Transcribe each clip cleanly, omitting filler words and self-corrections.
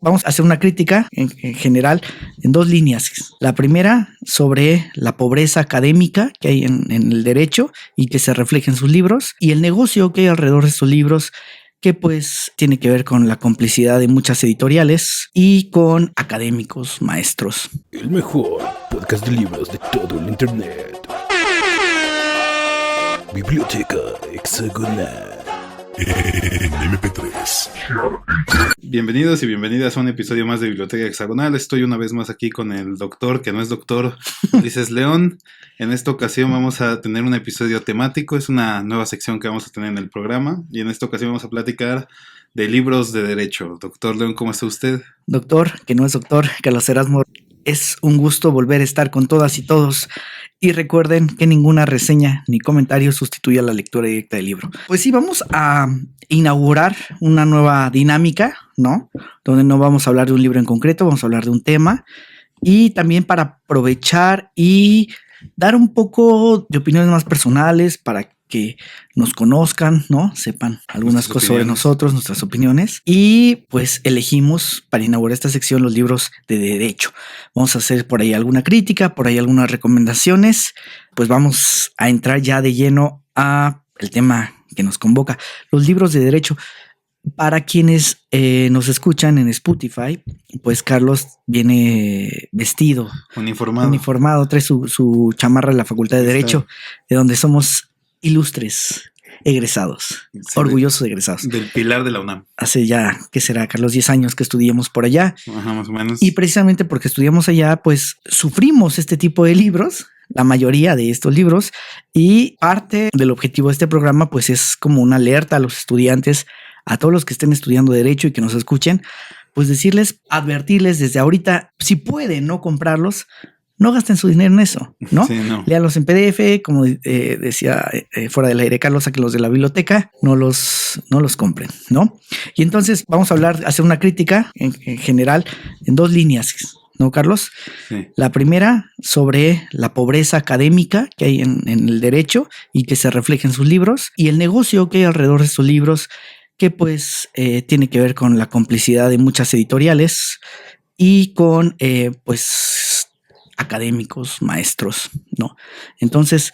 Vamos a hacer una crítica en general en dos líneas. La primera sobre la pobreza académica que hay en el derecho y que se refleja en sus libros, y el negocio que hay alrededor de estos libros, que pues tiene que ver con la complicidad de muchas editoriales y con académicos, maestros. El mejor podcast de libros de todo el internet. Biblioteca Hexagonal. En MP3. Bienvenidos y bienvenidas a un episodio más de Biblioteca Hexagonal. Estoy una vez más aquí con el doctor, que no es doctor, Ulises León. En esta ocasión vamos a tener un episodio temático. Es una nueva sección que vamos a tener en el programa. Y en esta ocasión vamos a platicar de libros de derecho. Doctor León, ¿cómo está usted? Doctor, que no es doctor, Carlos Erasmo. Es un gusto volver a estar con todas y todos. Y recuerden que ninguna reseña ni comentario sustituye a la lectura directa del libro. Pues sí, vamos a inaugurar una nueva dinámica, ¿no? Donde no vamos a hablar de un libro en concreto, vamos a hablar de un tema. Y también para aprovechar y dar un poco de opiniones más personales para que nos conozcan, ¿no? Sepan algunas cosas sobre nosotros, nuestras opiniones. Y pues elegimos para inaugurar esta sección los libros de derecho. Vamos a hacer por ahí alguna crítica, por ahí algunas recomendaciones. Pues vamos a entrar ya de lleno a el tema que nos convoca. Los libros de derecho. Para quienes nos escuchan en Spotify, pues Carlos viene vestido. Uniformado, trae su chamarra de la Facultad de Derecho, de donde somos ilustres egresados, sí, orgullosos egresados. Del Pilar de la UNAM. Hace ya, ¿qué será, Carlos? 10 años que estudiamos por allá. Ajá, más o menos. Y precisamente porque estudiamos allá, pues sufrimos este tipo de libros, la mayoría de estos libros, y parte del objetivo de este programa, pues es como una alerta a los estudiantes, a todos los que estén estudiando Derecho y que nos escuchen, pues decirles, advertirles desde ahorita, si pueden no comprarlos, no gasten su dinero en eso, ¿no? Sí, no. Léanlos en PDF, como decía fuera del aire Carlos, a que los de la biblioteca no los compren, ¿no? Y entonces vamos a hacer una crítica en general en dos líneas, ¿no, Carlos? Sí. La primera sobre la pobreza académica que hay en el derecho y que se refleja en sus libros, y el negocio que hay alrededor de estos libros, que pues tiene que ver con la complicidad de muchas editoriales y con pues académicos, maestros, ¿no? Entonces,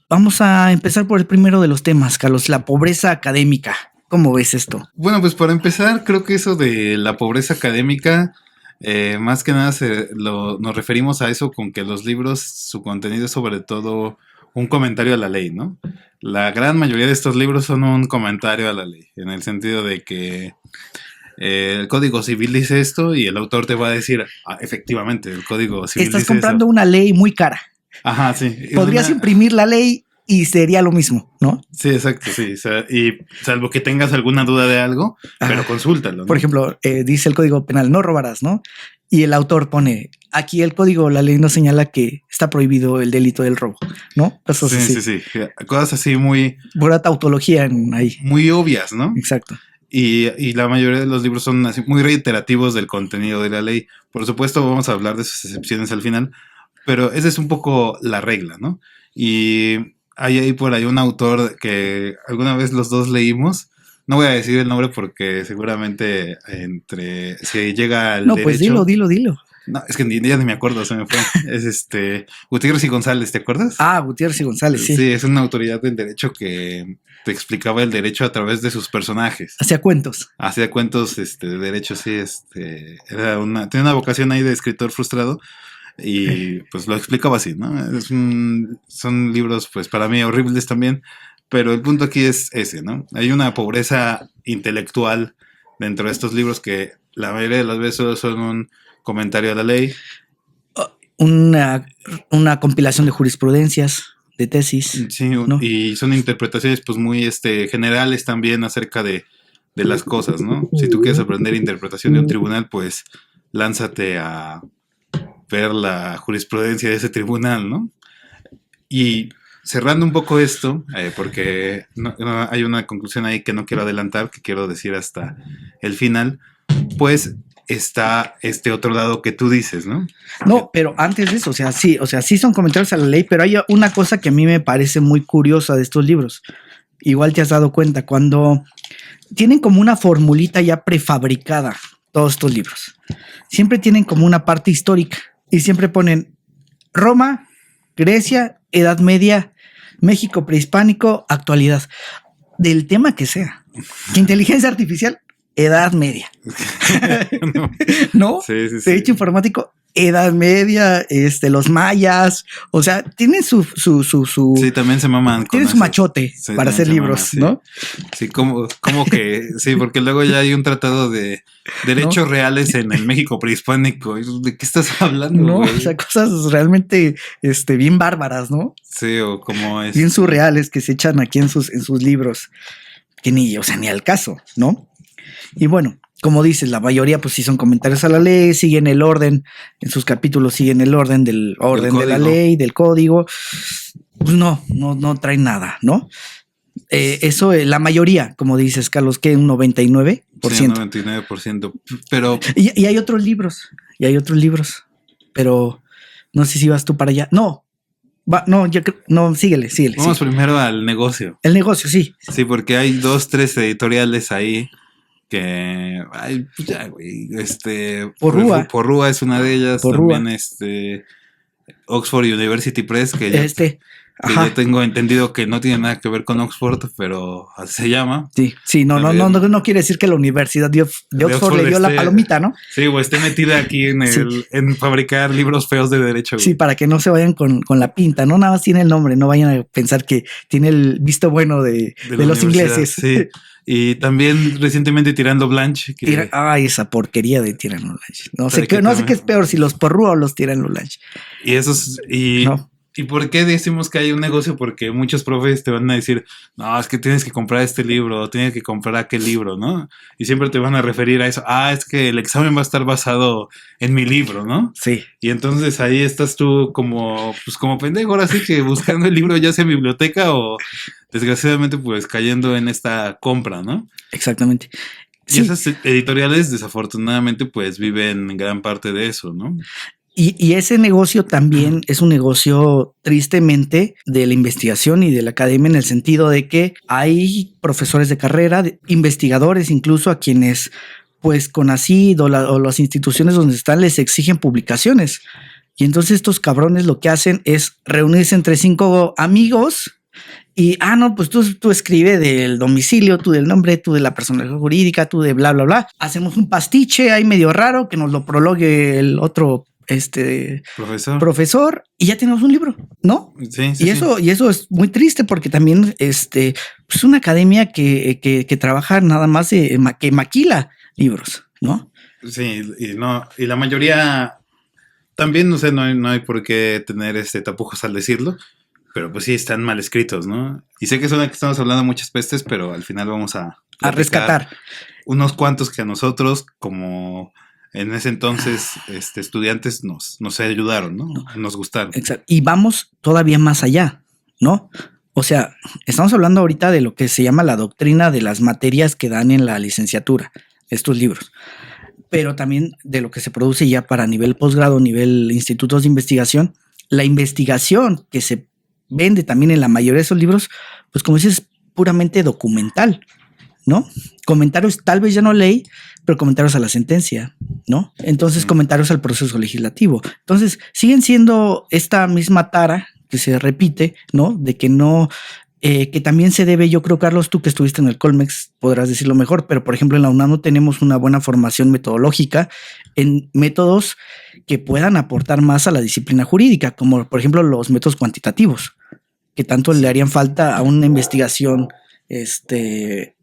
vamos a empezar por el primero de los temas, Carlos, la pobreza académica. ¿Cómo ves esto? Bueno, pues para empezar, creo que eso de la pobreza académica, más que nada nos referimos a eso con que los libros, su contenido es sobre todo un comentario a la ley, ¿no? La gran mayoría de estos libros son un comentario a la ley, en el sentido de que el Código Civil dice esto y el autor te va a decir, efectivamente, el Código Civil dice eso. Estás comprando una ley muy cara. Ajá, sí. Podrías imprimir la ley y sería lo mismo, ¿no? Sí, exacto, sí. O sea, y salvo que tengas alguna duda de algo, pero consúltalo, ¿no? Por ejemplo, dice el Código Penal, no robarás, ¿no? Y el autor pone, aquí el código, la ley no señala que está prohibido el delito del robo, ¿no? Cosas así. Sí. Cosas así muy... Pura tautología ahí. Muy obvias, ¿no? Exacto. Y la mayoría de los libros son así muy reiterativos del contenido de la ley. Por supuesto, vamos a hablar de sus excepciones al final, pero esa es un poco la regla, ¿no? Y hay ahí por ahí un autor que alguna vez los dos leímos. No voy a decir el nombre porque seguramente si llega al derecho... pues dilo. No, es que ya ni me acuerdo, se me fue. Es Gutiérrez y González, ¿te acuerdas? Ah, Gutiérrez y González, sí. Sí, es una autoridad del derecho que te explicaba el derecho a través de sus personajes. Hacía cuentos. Hacía cuentos de derecho, sí. Tenía una vocación ahí de escritor frustrado y pues lo explicaba así, ¿no? Son libros, pues para mí horribles también, pero el punto aquí es ese, ¿no? Hay una pobreza intelectual dentro de estos libros que la mayoría de las veces solo son un comentario a la ley. Una compilación de jurisprudencias, de tesis. Sí, ¿no? Y son interpretaciones pues muy generales también acerca de las cosas, ¿no? Si tú quieres aprender interpretación de un tribunal, pues lánzate a ver la jurisprudencia de ese tribunal, ¿no? Y cerrando un poco esto, porque no, hay una conclusión ahí que no quiero adelantar, que quiero decir hasta el final, pues está este otro lado que tú dices, ¿no? No, pero antes de eso, sí son comentarios a la ley, pero hay una cosa que a mí me parece muy curiosa de estos libros. Igual te has dado cuenta, cuando tienen como una formulita ya prefabricada todos estos libros. Siempre tienen como una parte histórica y siempre ponen Roma, Grecia, Edad Media, México prehispánico, actualidad, del tema que sea. Inteligencia artificial, Edad Media. No. ¿No? Sí. Derecho informático, Edad Media, los mayas, o sea, tienen su Sí, también se maman. tienen su machote Sí, para hacer también libros, se maman, ¿no? Sí, como que, sí, porque luego ya hay un tratado de derechos reales en el México prehispánico. ¿De qué estás hablando, No, güey? o sea, cosas realmente bien bárbaras, ¿no? Sí, o como es. Bien surreales que se echan aquí en sus libros, que ni al caso, ¿no? Y bueno, como dices, la mayoría pues sí son comentarios a la ley, siguen el orden, en sus capítulos siguen el orden del orden de la código. ley, del código. Pues no traen nada, ¿no? Eso, la mayoría, como dices, Carlos, que un 99%. Sí, un 99%. Pero Y hay otros libros, pero no sé si vas tú para allá. No, síguele. vamos Sí. primero al negocio. El negocio, sí. Sí, porque hay 2, 3 editoriales ahí que, ay, pues ya, güey, Porrúa. Porrúa es una de ellas. Porrúa. También Oxford University Press, que que Ajá. yo tengo entendido que no tiene nada que ver con Oxford, pero así se llama. Sí, no quiere decir que la Universidad de Oxford le dio la palomita, ¿no? Sí, o esté metida aquí en fabricar libros feos de derecho. Sí, para que no se vayan con la pinta, no nada más tiene el nombre, no vayan a pensar que tiene el visto bueno de los ingleses. Sí, y también recientemente Tirando Blanche. Esa porquería de Tirando Blanche. No sé también. qué es peor, si los Porrúa o los Tirando Blanche. Y esos, No. ¿Y por qué decimos que hay un negocio? Porque muchos profes te van a decir, no, es que tienes que comprar este libro, tienes que comprar aquel libro, ¿no? Y siempre te van a referir a eso. Es que el examen va a estar basado en mi libro, ¿no? Sí. Y entonces ahí estás tú como pendejo, ahora sí que buscando el libro ya sea en biblioteca o desgraciadamente pues cayendo en esta compra, ¿no? Exactamente. Y esas editoriales desafortunadamente pues viven gran parte de eso, ¿no? Y ese negocio también es un negocio tristemente de la investigación y de la academia, en el sentido de que hay profesores de carrera, investigadores incluso, a quienes pues CONACYT o las instituciones donde están les exigen publicaciones. Y entonces estos cabrones lo que hacen es reunirse entre 5 amigos y, no, pues tú escribe del domicilio, tú del nombre, tú de la personalidad jurídica, tú de bla, bla, bla. Hacemos un pastiche ahí medio raro que nos lo prologue el otro profesor y ya tenemos un libro, ¿no? Sí, y eso es muy triste porque también es una academia que trabaja nada más que maquila libros, ¿no? Sí, y la mayoría también, no sé, no hay por qué tener tapujos al decirlo, pero pues sí están mal escritos, ¿no? Y sé que estamos hablando muchas pestes, pero al final vamos a rescatar unos cuantos que a nosotros como en ese entonces estudiantes nos ayudaron, ¿no? Nos gustaron. Exacto. Y vamos todavía más allá, ¿no? O sea, estamos hablando ahorita de lo que se llama la doctrina de las materias que dan en la licenciatura, estos libros, pero también de lo que se produce ya para nivel posgrado, nivel institutos de investigación. La investigación que se vende también en la mayoría de esos libros, pues como dices, es puramente documental, ¿no? Comentarios, tal vez ya no ley, pero comentarios a la sentencia, ¿no? Entonces, comentarios al proceso legislativo. Entonces, siguen siendo esta misma tara que se repite, ¿no? De que no, que también se debe, yo creo, Carlos, tú que estuviste en el Colmex podrás decirlo mejor, pero por ejemplo en la UNAM no tenemos una buena formación metodológica en métodos que puedan aportar más a la disciplina jurídica, como por ejemplo los métodos cuantitativos, que tanto le harían falta a una investigación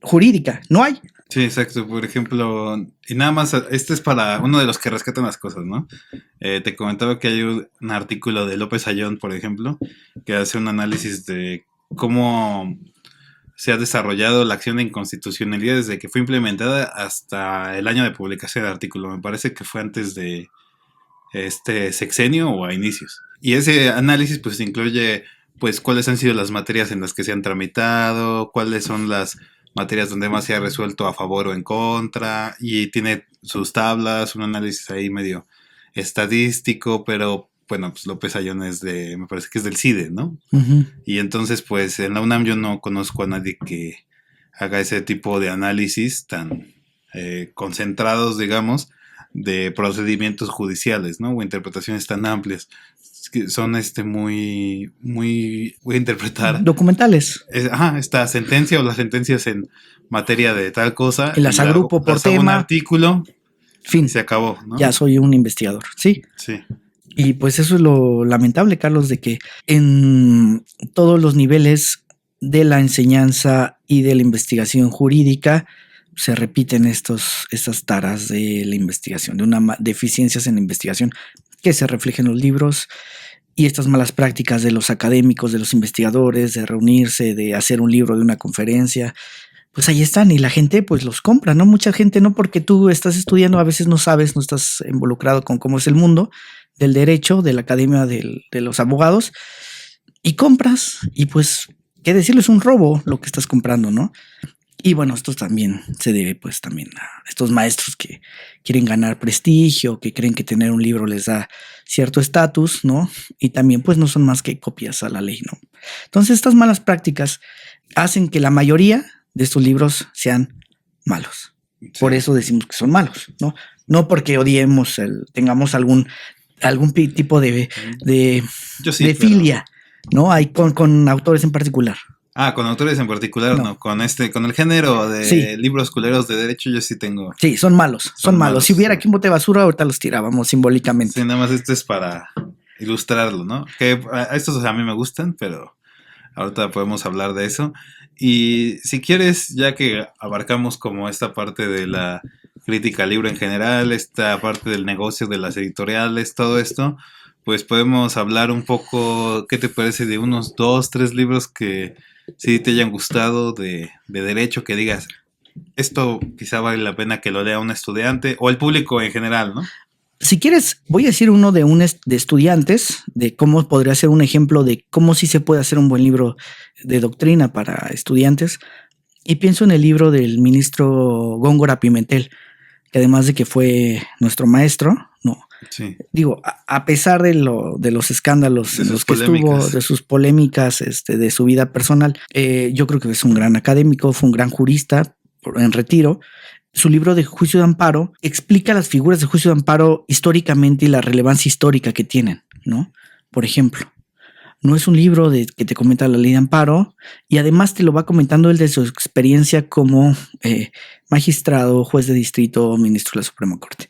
jurídica. No hay. Sí, exacto. Por ejemplo, y nada más, este es para uno de los que rescatan las cosas, ¿no? Te comentaba que hay un artículo de López Ayón, por ejemplo, que hace un análisis de cómo se ha desarrollado la acción de inconstitucionalidad desde que fue implementada hasta el año de publicación del artículo. Me parece que fue antes de este sexenio o a inicios. Y ese análisis pues incluye pues cuáles han sido las materias en las que se han tramitado, cuáles son las materias donde más se ha resuelto a favor o en contra, y tiene sus tablas, un análisis ahí medio estadístico, pero bueno, pues López Ayón me parece que es del CIDE, ¿no? Uh-huh. Y entonces pues en la UNAM yo no conozco a nadie que haga ese tipo de análisis tan concentrados, digamos, de procedimientos judiciales, ¿no? O interpretaciones tan amplias. Que son muy, voy a interpretar Documentales. Esta sentencia o las sentencias en materia de tal cosa. Y las agrupo por hago un tema. artículo. Fin. Se acabó, ¿no? Ya soy un investigador, ¿sí? Sí. Y pues eso es lo lamentable, Carlos, de que en todos los niveles de la enseñanza y de la investigación jurídica se repiten estas taras de la investigación, de una deficiencias en la investigación que se reflejan en los libros y estas malas prácticas de los académicos, de los investigadores, de reunirse, de hacer un libro, de una conferencia. Pues ahí están y la gente pues los compra, ¿no? Mucha gente no porque tú estás estudiando, a veces no sabes, no estás involucrado con cómo es el mundo del derecho, de la academia de los abogados y compras y pues, ¿qué decirlo? Es un robo lo que estás comprando, ¿no? Y bueno, esto también se debe pues también a estos maestros que quieren ganar prestigio, que creen que tener un libro les da cierto estatus, ¿no? Y también pues no son más que copias a la ley, ¿no? Entonces estas malas prácticas hacen que la mayoría de estos libros sean malos. Sí. Por eso decimos que son malos, ¿no? No porque odiemos, tengamos algún tipo de filia, ¿no? Hay con autores en particular. Con autores en particular, no. Con el género de libros culeros de derecho, yo sí tengo. Sí, son malos. Si hubiera aquí un bote de basura, ahorita los tirábamos simbólicamente. Sí, nada más esto es para ilustrarlo, ¿no? Que estos a mí me gustan, pero ahorita podemos hablar de eso. Y si quieres, ya que abarcamos como esta parte de la crítica al libro en general, esta parte del negocio de las editoriales, todo esto, pues podemos hablar un poco, ¿qué te parece de unos 2, 3 libros que sí te hayan gustado de derecho, que digas, esto quizá vale la pena que lo lea un estudiante o el público en general, ¿no? Si quieres, voy a decir uno de estudiantes, de cómo podría ser un ejemplo de cómo sí se puede hacer un buen libro de doctrina para estudiantes. Y pienso en el libro del ministro Góngora Pimentel, que además de que fue nuestro maestro, no. Sí. Digo, a pesar de los escándalos en los que estuvo, de sus polémicas, de su vida personal, yo creo que es un gran académico, fue un gran jurista en retiro. Su libro de Juicio de Amparo explica las figuras de juicio de amparo históricamente y la relevancia histórica que tienen, ¿no? Por ejemplo, no es un libro que te comenta la ley de amparo y además te lo va comentando él de su experiencia como magistrado, juez de distrito, ministro de la Suprema Corte.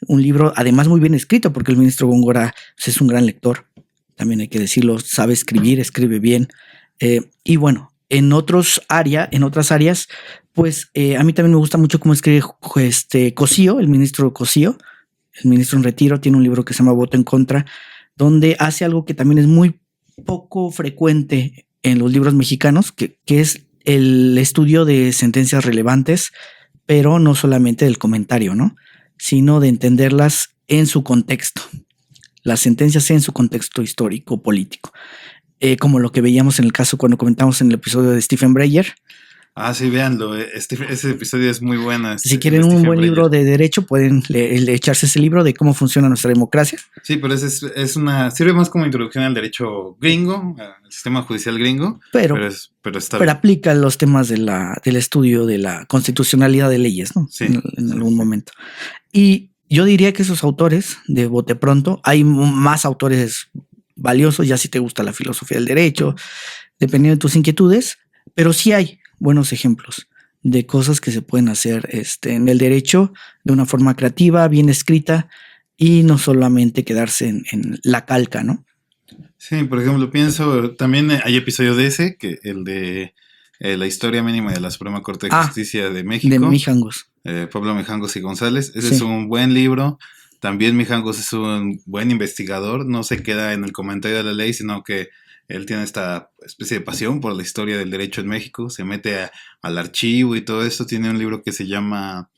Un libro además muy bien escrito porque el ministro Góngora pues, es un gran lector, también hay que decirlo, sabe escribir, escribe bien. Y bueno, en otras áreas, pues a mí también me gusta mucho cómo escribe Cosío, el ministro Cosío, el ministro en retiro, tiene un libro que se llama Voto en Contra, donde hace algo que también es muy poco frecuente en los libros mexicanos, que es el estudio de sentencias relevantes, pero no solamente del comentario, ¿no? Sino de entenderlas en su contexto, las sentencias en su contexto histórico, político. Como lo que veíamos en el caso cuando comentamos en el episodio de Stephen Breyer. Sí, véanlo, ese episodio es muy bueno. Si quieren un buen libro de derecho, pueden echarse ese libro de cómo funciona nuestra democracia. Sí, pero sirve más como introducción al derecho gringo, al sistema judicial gringo, pero aplica los temas del estudio de la constitucionalidad de leyes, ¿no? Sí, en algún momento. Y yo diría que esos autores, de bote pronto, hay más autores valiosos, ya si te gusta la filosofía del derecho, dependiendo de tus inquietudes, pero sí hay buenos ejemplos de cosas que se pueden hacer en el derecho de una forma creativa, bien escrita y no solamente quedarse en la calca, ¿no? Sí, por ejemplo, pienso, también hay episodio de ese, que el de la historia mínima de la Suprema Corte de Justicia de México. De Mijangos. Pablo Mijangos y González. Ese es un buen libro. También Mijangos es un buen investigador, no se queda en el comentario de la ley, sino que él tiene esta especie de pasión por la historia del derecho en México, se mete al archivo y todo esto. Tiene un libro que se llama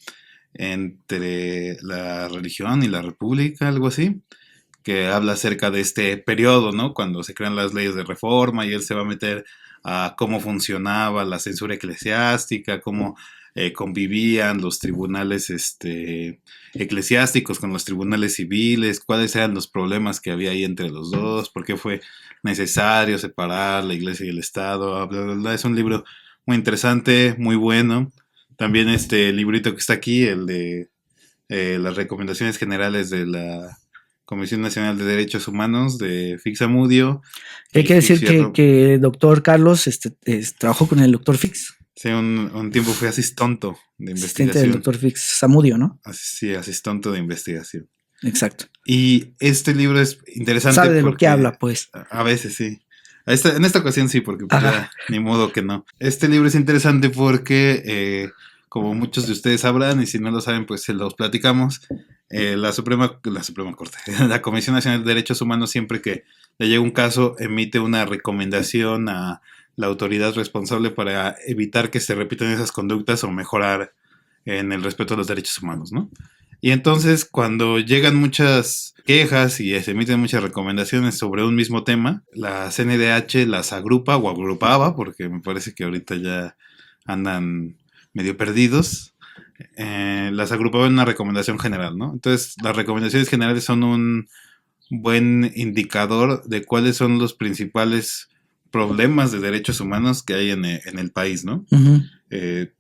Entre la religión y la república, algo así, que habla acerca de este periodo, ¿no? Cuando se crean las leyes de reforma y él se va a meter a cómo funcionaba la censura eclesiástica, cómo convivían los tribunales eclesiásticos con los tribunales civiles, cuáles eran los problemas que había ahí entre los dos, por qué fue necesario separar la iglesia y el Estado, bla, bla, bla. Es un libro muy interesante, muy bueno. También este librito que está aquí, el de las recomendaciones generales de la Comisión Nacional de Derechos Humanos de Fixamudio. Hay que decir que el doctor Carlos trabajó con el doctor Fix. Sí, un tiempo fue asistonto de Asistente investigación. del doctor Fix Zamudio, ¿no? Sí, asistonto de investigación. Exacto. Y este libro es interesante. Sabe de lo que habla, pues. A veces sí. En esta ocasión sí, porque pues ya, ni modo que no. Este libro es interesante porque, como muchos de ustedes sabrán, y si no lo saben, pues se los platicamos, la Suprema Corte, la Comisión Nacional de Derechos Humanos, siempre que le llega un caso, emite una recomendación a la autoridad responsable para evitar que se repitan esas conductas o mejorar en el respeto a los derechos humanos, ¿no? Y entonces, cuando llegan muchas quejas y se emiten muchas recomendaciones sobre un mismo tema, la CNDH las agrupa o agrupaba, porque me parece que ahorita ya andan medio perdidos, las agrupaba en una recomendación general, ¿no? Entonces, las recomendaciones generales son un buen indicador de cuáles son los principales problemas de derechos humanos que hay en el país, ¿no? Uh-huh.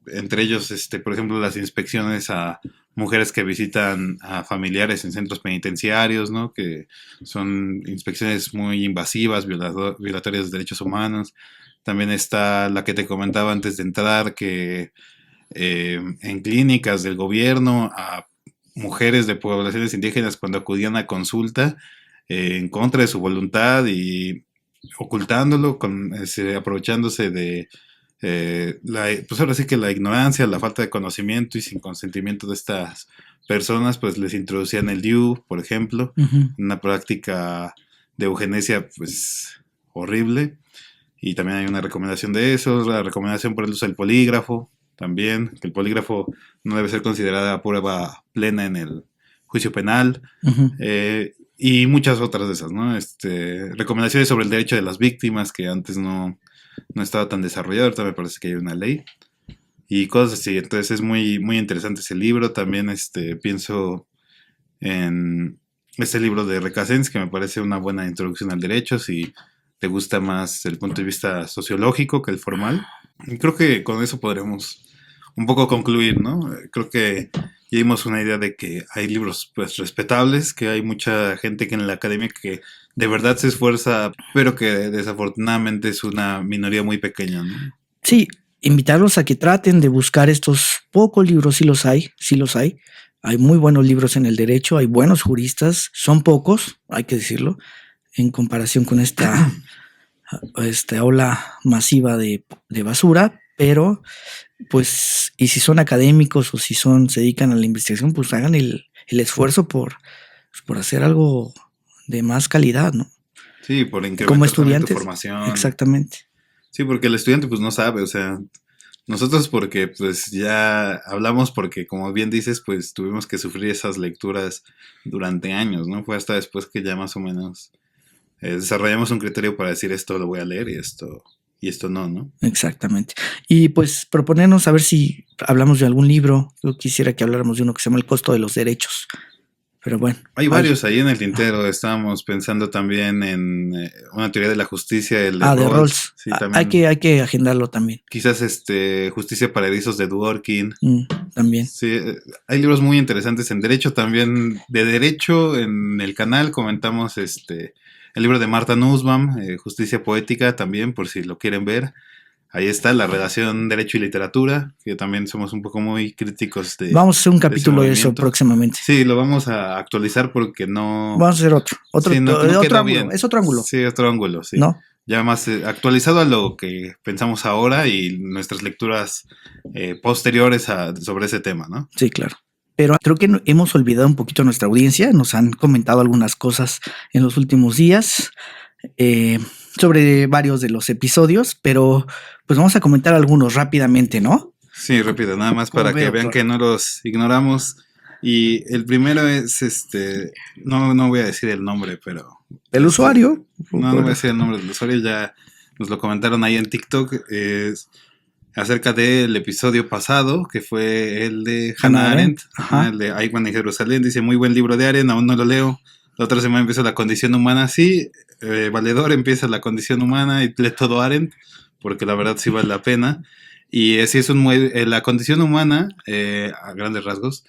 Entre ellos, por ejemplo, las inspecciones a mujeres que visitan a familiares en centros penitenciarios, ¿no? Que son inspecciones muy invasivas, violatorias de derechos humanos. También está la que te comentaba antes de entrar, que en clínicas del gobierno a mujeres de poblaciones indígenas cuando acudían a consulta en contra de su voluntad y ocultándolo, aprovechándose de pues ahora sí que la ignorancia, la falta de conocimiento y sin consentimiento de estas personas, pues les introducían el DIU, por ejemplo, Uh-huh. una práctica de eugenesia pues horrible. Y también hay una recomendación de eso, la recomendación por el uso del polígrafo, también, que el polígrafo no debe ser considerada prueba plena en el juicio penal. Uh-huh. Y muchas otras de esas, ¿no? Recomendaciones sobre el derecho de las víctimas, que antes no estaba tan desarrollado, ahorita me parece que hay una ley. Y cosas así, entonces es muy, muy interesante ese libro. También pienso en este libro de Recasens, que me parece una buena introducción al derecho, si te gusta más el punto de vista sociológico que el formal. Y creo que con eso podremos un poco concluir, ¿no? Creo que ya dimos una idea de que hay libros pues respetables, que hay mucha gente que en la academia que de verdad se esfuerza, pero que desafortunadamente es una minoría muy pequeña, ¿no? Sí, invitarlos a que traten de buscar estos pocos libros, sí los hay. Hay muy buenos libros en el derecho, hay buenos juristas, son pocos, hay que decirlo, en comparación con esta ola masiva de basura, pero pues, y si son académicos o si se dedican a la investigación, pues hagan el esfuerzo por hacer algo de más calidad, ¿no? Sí, por incrementar como estudiantes, tu formación. Exactamente. Sí, porque el estudiante pues no sabe, o sea, nosotros porque pues ya hablamos porque como bien dices, pues tuvimos que sufrir esas lecturas durante años, ¿no? Fue hasta después que ya más o menos desarrollamos un criterio para decir esto lo voy a leer y esto no, ¿no? Exactamente. Y pues proponernos a ver si hablamos de algún libro. Yo quisiera que habláramos de uno que se llama El costo de los derechos. Pero bueno. Hay varios ahí en el tintero. Estábamos pensando también en una teoría de la justicia, el de Rawls. Sí, también. Hay que agendarlo también. Quizás Justicia para erizos de Dworkin. También. Sí, hay libros muy interesantes en derecho también. De derecho en el canal comentamos el libro de Martha Nussbaum, Justicia Poética también, por si lo quieren ver. Ahí está la relación Derecho y Literatura, que también somos un poco muy críticos de... Vamos a hacer un capítulo de eso próximamente. Sí, lo vamos a actualizar porque no... Vamos a hacer otro sí, no otro ángulo. Bien. Es otro ángulo. Sí, otro ángulo, sí. ¿No? Ya más actualizado a lo que pensamos ahora y nuestras lecturas posteriores sobre ese tema, ¿no? Sí, claro. Pero creo que hemos olvidado un poquito a nuestra audiencia. Nos han comentado algunas cosas en los últimos días sobre varios de los episodios, pero pues vamos a comentar algunos rápidamente, ¿no? Sí, rápido, nada más para que vean que no los ignoramos. Y el primero es no voy a decir el nombre, pero... ¿El usuario? No voy a decir el nombre del usuario, ya nos lo comentaron ahí en TikTok. Es acerca del episodio pasado, que fue el de Hannah Arendt, el de Eichmann en Jerusalén. Dice, muy buen libro de Arendt, aún no lo leo. La otra semana empieza La condición humana, sí. Valedor empieza La condición humana y lee todo Arendt, porque la verdad sí vale la pena. Y así es la condición humana, a grandes rasgos,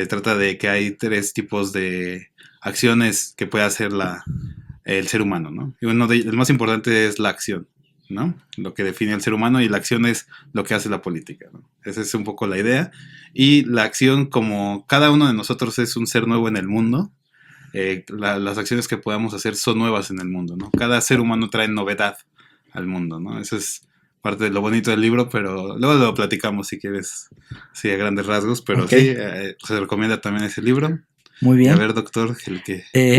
trata de que hay 3 tipos de acciones que puede hacer el ser humano, ¿no? Y el más importante es la acción, ¿no? Lo que define al ser humano, y la acción es lo que hace la política, ¿no? Esa es un poco la idea. Y la acción, como cada uno de nosotros es un ser nuevo en el mundo, las acciones que podamos hacer son nuevas en el mundo, ¿no? Cada ser humano trae novedad al mundo, ¿no? Eso es parte de lo bonito del libro, pero luego lo platicamos si quieres, sí, a grandes rasgos, pero Okay. sí, se recomienda también ese libro. Muy Y bien. a ver, doctor,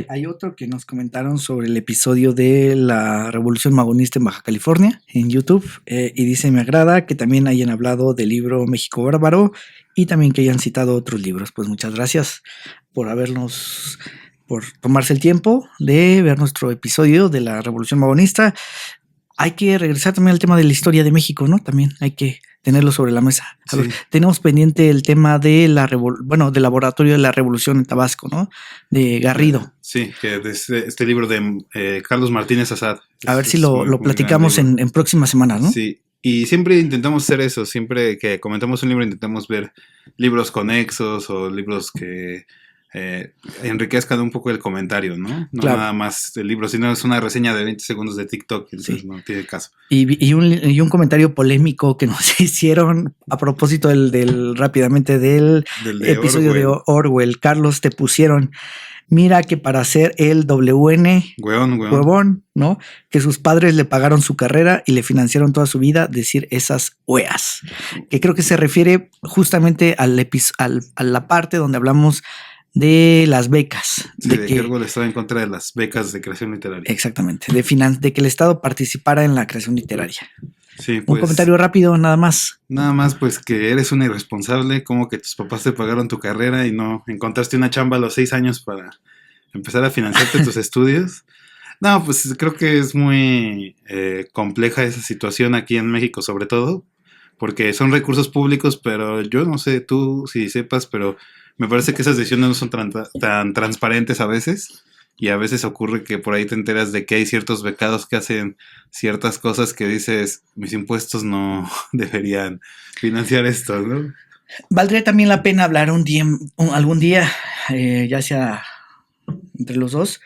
Hay otro que nos comentaron sobre el episodio de la Revolución Magonista en Baja California en YouTube, y dice: me agrada que también hayan hablado del libro México Bárbaro y también que hayan citado otros libros. Pues muchas gracias por tomarse el tiempo de ver nuestro episodio de la Revolución Magonista. Hay que regresar también al tema de la historia de México, ¿no? También hay que tenerlo sobre la mesa. A ver, tenemos pendiente el tema de del Laboratorio de la Revolución en Tabasco, ¿no? De Garrido. Sí, que de este libro de Carlos Martínez Azad. A ver si lo platicamos en próximas semanas, ¿no? Sí, y siempre intentamos hacer eso. Siempre que comentamos un libro intentamos ver libros conexos o libros que enriquezcan un poco el comentario, ¿no? No Claro. Nada más el libro, sino es una reseña de 20 segundos de TikTok, entonces no tiene caso. Y un comentario polémico que nos hicieron a propósito rápidamente del episodio de Orwell. Carlos, te pusieron: mira que para ser el huevón, ¿no? Que sus padres le pagaron su carrera y le financiaron toda su vida, decir esas weas. Que creo que se refiere justamente a la parte donde hablamos de las becas. Sí, de que Orwell estaba en contra de las becas de creación literaria. Exactamente, de que el Estado participara en la creación literaria. Sí, pues, un comentario rápido, nada más. Nada más, pues que eres un irresponsable, como que tus papás te pagaron tu carrera y no encontraste una chamba a los 6 años para empezar a financiarte tus estudios. No, pues creo que es muy compleja esa situación aquí en México, sobre todo, porque son recursos públicos, pero yo no sé tú si sepas, pero me parece que esas decisiones no son tan transparentes a veces. Y a veces ocurre que por ahí te enteras de que hay ciertos becados que hacen ciertas cosas que dices, mis impuestos no deberían financiar esto, ¿no? Valdría también la pena hablar algún día, ya sea entre los dos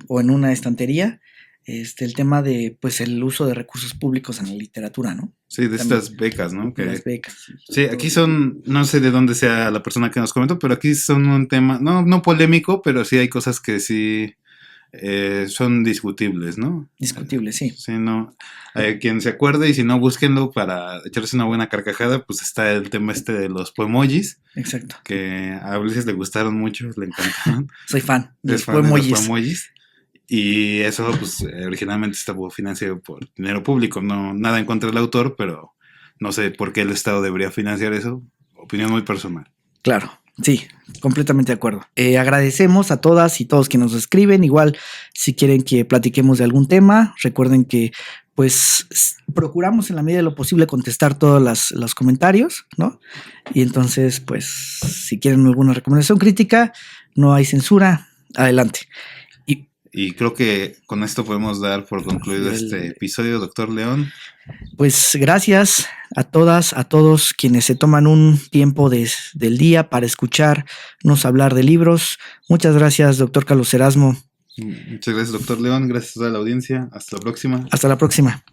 o en una estantería, el tema de pues el uso de recursos públicos en la literatura, ¿no? Sí, de también estas becas, ¿no? Las becas. Sí, aquí son, no sé de dónde sea la persona que nos comentó, pero aquí son un tema, no polémico, pero sí hay cosas que sí son discutibles, ¿no? Discutibles, sí. Sí, no. Quien se acuerde, y si no, búsquenlo para echarse una buena carcajada, pues está el tema de los poemojis. Exacto. Que a Ulises le gustaron mucho, le encantaron. Soy fan de los poemojis. Y eso, pues, originalmente estaba financiado por dinero público. No, nada en contra del autor, pero no sé por qué el Estado debería financiar eso. Opinión muy personal. Claro, sí, completamente de acuerdo. Agradecemos a todas y todos que nos escriben. Igual, si quieren que platiquemos de algún tema, recuerden que pues procuramos en la medida de lo posible contestar todos los comentarios, ¿no? Y entonces, pues, si quieren alguna recomendación crítica, no hay censura, adelante. Y creo que con esto podemos dar por concluido este episodio, doctor León. Pues gracias a todas, a todos quienes se toman un tiempo del día para escucharnos hablar de libros. Muchas gracias, doctor Carlos Erasmo. Muchas gracias, doctor León. Gracias a toda la audiencia. Hasta la próxima. Hasta la próxima.